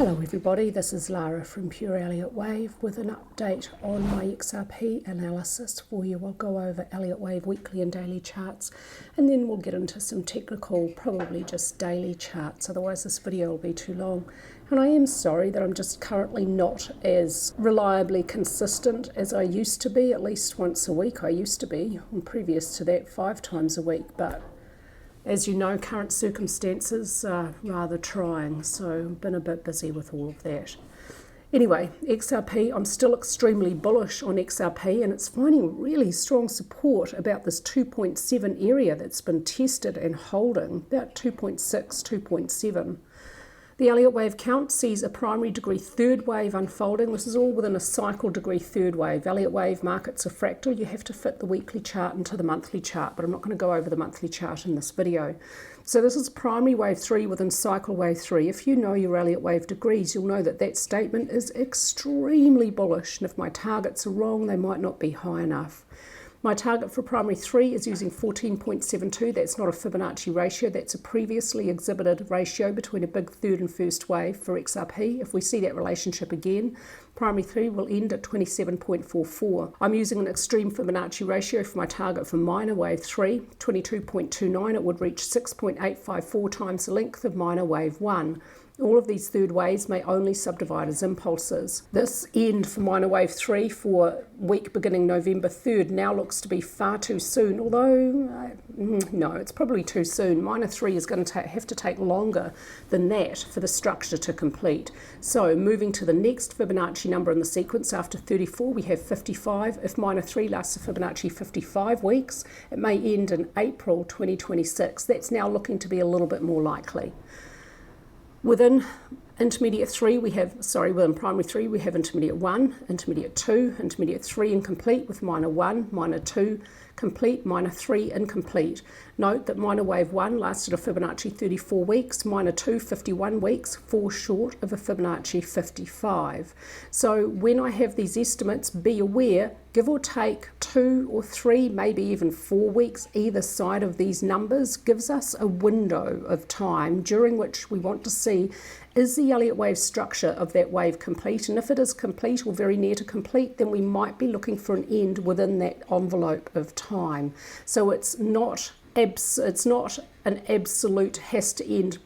Hello everybody, this is Lara from Pure Elliott Wave with an update on my XRP analysis for you. I'll go over Elliott Wave weekly and daily charts, and then we'll get into some technical, probably just daily charts, otherwise this video will be too long. And I am sorry that I'm just currently not as reliably consistent as I used to be, at least once a week I used to be, and previous to that 5 times a week, but as you know, current circumstances are rather trying, so I've been a bit busy with all of that. Anyway, XRP, I'm still extremely bullish on XRP, and it's finding really strong support about this 2.7 area that's been tested and holding, about 2.6, 2.7. The Elliott Wave count sees a primary degree third wave unfolding. This is all within a cycle degree third wave. Elliott Wave markets are fractal. You have to fit the weekly chart into the monthly chart, but I'm not going to go over the monthly chart in this video. So this is primary wave 3 within cycle wave 3. If you know your Elliott Wave degrees, you'll know that that statement is extremely bullish, and if my targets are wrong, they might not be high enough. My target for primary 3 is using 14.72. That's not a Fibonacci ratio. That's a previously exhibited ratio between a big third and first wave for XRP. If we see that relationship again, primary 3 will end at 27.44. I'm using an extreme Fibonacci ratio for my target for minor wave 3, 22.29. It would reach 6.854 times the length of minor wave 1. All of these third waves may only subdivide as impulses. This end for minor wave 3 for week beginning November 3rd now looks to be far too soon, although no, it's probably too soon. Minor 3 is going to have to take longer than that for the structure to complete. So moving to the next Fibonacci number in the sequence after 34, we have 55. If minor 3 lasts a Fibonacci 55 weeks, it may end in April 2026. That's now looking to be a little bit more likely. Within intermediate 3, within primary 3, we have intermediate 1, intermediate 2, intermediate 3 incomplete with minor 1, minor 2 complete, minor 3 incomplete. Note that minor wave 1 lasted a Fibonacci 34 weeks, minor 2 51 weeks, 4 short of a Fibonacci 55. So when I have these estimates, be aware, give or take 2 or 3, maybe even 4 weeks either side of these numbers gives us a window of time during which we want to see, is the Elliott Wave structure of that wave complete? And if it is complete or very near to complete, then we might be looking for an end within that envelope of time. So it's not an absolute has to end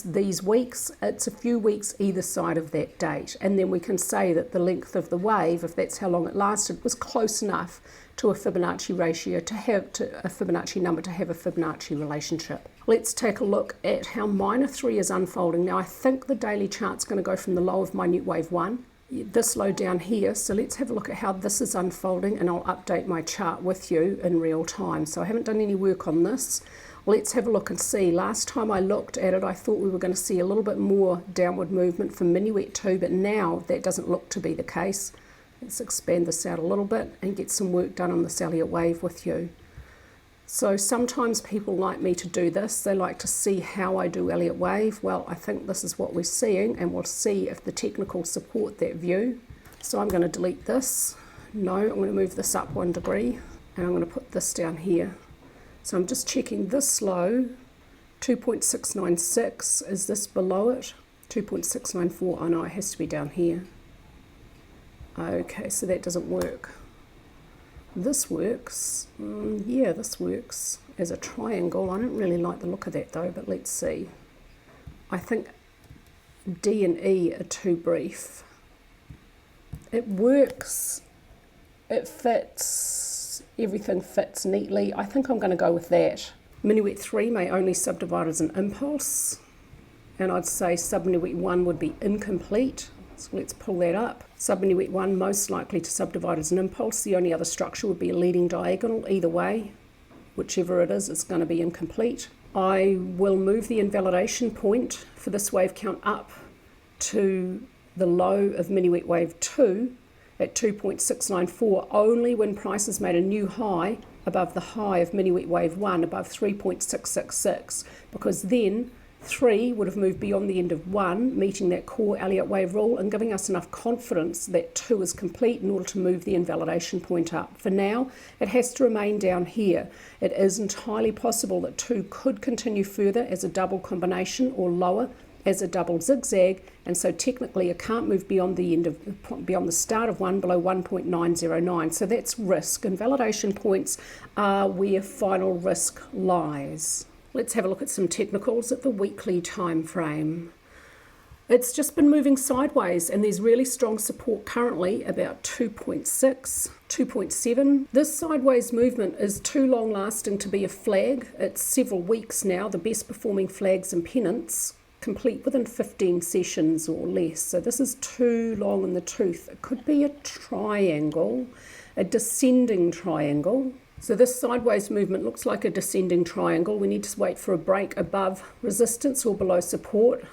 these weeks. It's a few weeks either side of that date, and then we can say that the length of the wave, if that's how long it lasted, was close enough to a Fibonacci ratio to have a Fibonacci number to have a Fibonacci relationship. Let's take a look at how minor 3 is unfolding. Now I think the daily chart's going to go from the low of minute wave 1, this low down here. So let's have a look at how this is unfolding, and I'll update my chart with you in real time. So I haven't done any work on this. Let's have a look and see. Last time I looked at it, I thought we were going to see a little bit more downward movement from minuet 2, but now that doesn't look to be the case. Let's expand this out a little bit and get some work done on this Elliott Wave with you. So sometimes people like me to do this. They like to see how I do Elliott Wave. Well, I think this is what we're seeing, and we'll see if the technical support that view. So I'm going to delete this. No, I'm going to move this up 1 degree, and I'm going to put this down here. So I'm just checking this low, 2.696. Is this below it? 2.694. Oh no, it has to be down here. Okay, so that doesn't work. This works. Yeah, this works as a triangle. I don't really like the look of that though, but let's see. I think D and E are too brief. It works. It fits. Everything fits neatly. I think I'm going to go with that. Minuet 3 may only subdivide as an impulse, and I'd say subminuet 1 would be incomplete. So let's pull that up. Subminuet 1 most likely to subdivide as an impulse. The only other structure would be a leading diagonal. Either way, whichever it is, it's going to be incomplete. I will move the invalidation point for this wave count up to the low of minuet wave 2 at 2.694 only when prices made a new high above the high of minuet wave 1 above 3.666, because then 3 would have moved beyond the end of 1, meeting that core Elliott Wave rule and giving us enough confidence that 2 is complete in order to move the invalidation point up. For now, it has to remain down here. It is entirely possible that 2 could continue further as a double combination or lower as a double zigzag, and so technically it can't move beyond the start of one below 1.909. So that's risk, and validation points are where final risk lies. Let's have a look at some technicals at the weekly time frame. It's just been moving sideways, and there's really strong support currently about 2.6, 2.7. This sideways movement is too long lasting to be a flag. It's several weeks now. The best performing flags and pennants complete within 15 sessions or less. So this is too long in the tooth. It could be a triangle, a descending triangle. So this sideways movement looks like a descending triangle. We need to wait for a break above resistance or below support.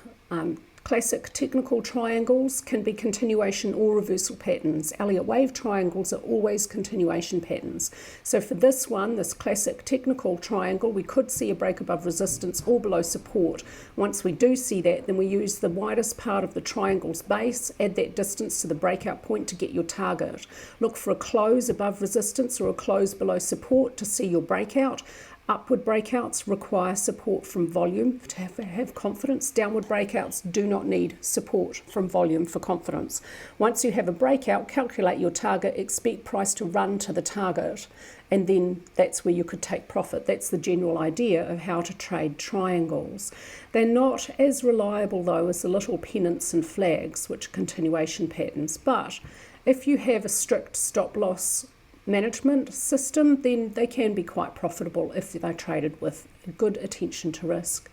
Classic technical triangles can be continuation or reversal patterns. Elliott Wave triangles are always continuation patterns. So for this one, this classic technical triangle, we could see a break above resistance or below support. Once we do see that, then we use the widest part of the triangle's base, add that distance to the breakout point to get your target. Look for a close above resistance or a close below support to see your breakout. Upward breakouts require support from volume to have confidence. Downward breakouts do not need support from volume for confidence. Once you have a breakout, calculate your target, expect price to run to the target, and then that's where you could take profit. That's the general idea of how to trade triangles. They're not as reliable though as the little pennants and flags, which are continuation patterns, but if you have a strict stop loss management system, then they can be quite profitable if they're traded with good attention to risk.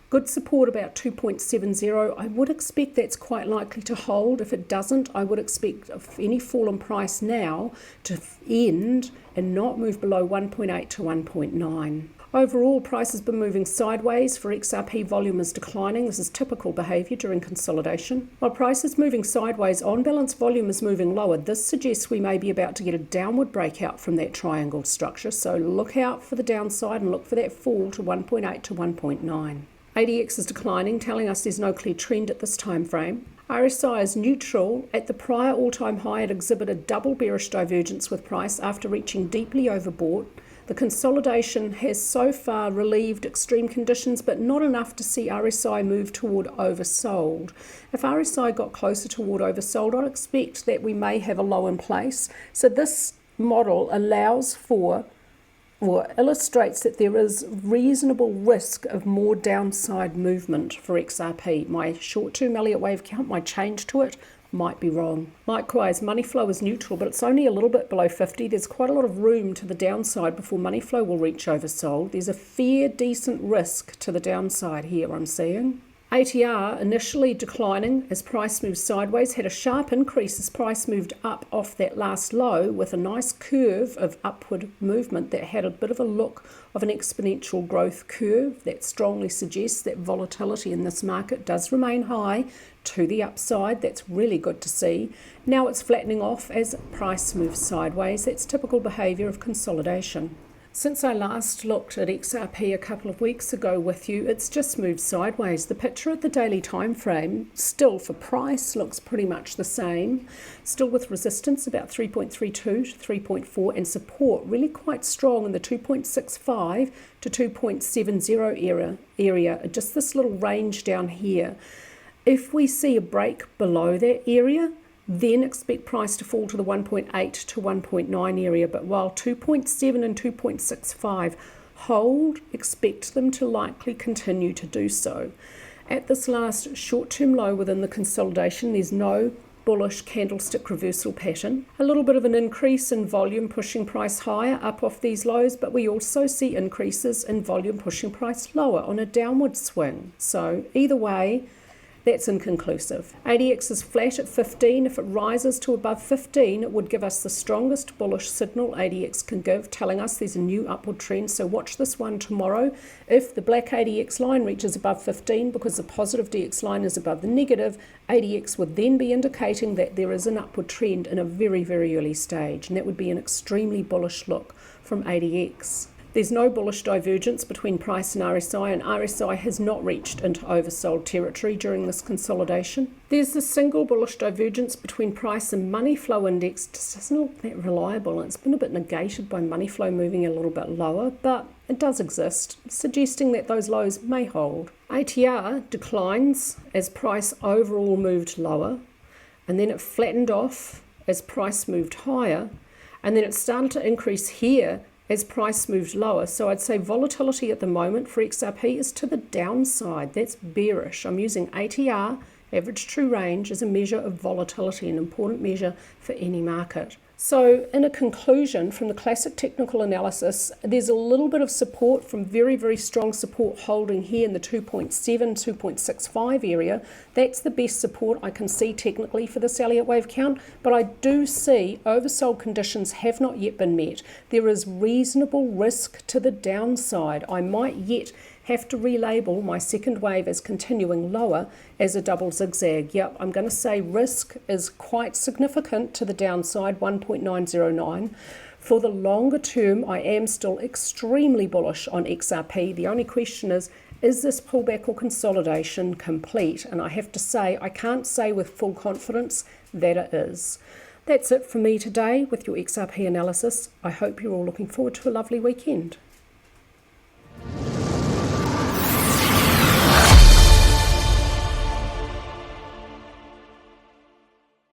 Good support about 2.70. I would expect that's quite likely to hold. If it doesn't, I would expect any fall in price now to end and not move below 1.8 to 1.9. Overall, price has been moving sideways. For XRP, volume is declining. This is typical behaviour during consolidation. While price is moving sideways, on balance volume is moving lower. This suggests we may be about to get a downward breakout from that triangle structure. So look out for the downside and look for that fall to 1.8 to 1.9. ADX is declining, telling us there's no clear trend at this time frame. RSI is neutral. At the prior all-time high, it exhibited double bearish divergence with price after reaching deeply overbought. The consolidation has so far relieved extreme conditions, but not enough to see RSI move toward oversold. If RSI got closer toward oversold, I'd expect that we may have a low in place. So this model allows for, or illustrates that there is reasonable risk of more downside movement for XRP. My short-term Elliott Wave count, my change to it, might be wrong. Likewise, money flow is neutral, but it's only a little bit below 50. There's quite a lot of room to the downside before money flow will reach oversold. There's a fair, decent risk to the downside here, I'm seeing. ATR initially declining as price moved sideways, had a sharp increase as price moved up off that last low with a nice curve of upward movement that had a bit of a look of an exponential growth curve that strongly suggests that volatility in this market does remain high to the upside. That's really good to see. Now it's flattening off as price moves sideways. That's typical behaviour of consolidation. Since I last looked at XRP a couple of weeks ago with you, it's just moved sideways. The picture at the daily time frame, still for price, looks pretty much the same. Still with resistance about 3.32 to 3.4 and support really quite strong in the 2.65 to 2.70 area, just this little range down here. If we see a break below that area, then expect price to fall to the 1.8 to 1.9 area. But while 2.7 and 2.65 hold, expect them to likely continue to do so. At this last short-term low within the consolidation, there's no bullish candlestick reversal pattern. A little bit of an increase in volume pushing price higher up off these lows, but we also see increases in volume pushing price lower on a downward swing. So either way, that's inconclusive. ADX is flat at 15. If it rises to above 15, it would give us the strongest bullish signal ADX can give, telling us there's a new upward trend. So watch this one tomorrow. If the black ADX line reaches above 15, because the positive DX line is above the negative, ADX would then be indicating that there is an upward trend in a very, very early stage. And that would be an extremely bullish look from ADX. There's no bullish divergence between price and RSI has not reached into oversold territory during this consolidation. There's a single bullish divergence between price and money flow index. It's not that reliable. It's been a bit negated by money flow moving a little bit lower, but it does exist, suggesting that those lows may hold. ATR declines as price overall moved lower, and then it flattened off as price moved higher, and then it started to increase here as price moved lower. So I'd say volatility at the moment for XRP is to the downside. That's bearish. I'm using ATR, average true range, as a measure of volatility, an important measure for any market. So in a conclusion from the classic technical analysis, there's a little bit of support from very, very strong support holding here in the 2.7, 2.65 area. That's the best support I can see technically for this Elliott Wave count, but I do see oversold conditions have not yet been met. There is reasonable risk to the downside. I might yet have to relabel my second wave as continuing lower as a double zigzag. Yep, I'm going to say risk is quite significant to the downside, 1.909. For the longer term, I am still extremely bullish on XRP. The only question is this pullback or consolidation complete? And I have to say, I can't say with full confidence that it is. That's it for me today with your XRP analysis. I hope you're all looking forward to a lovely weekend.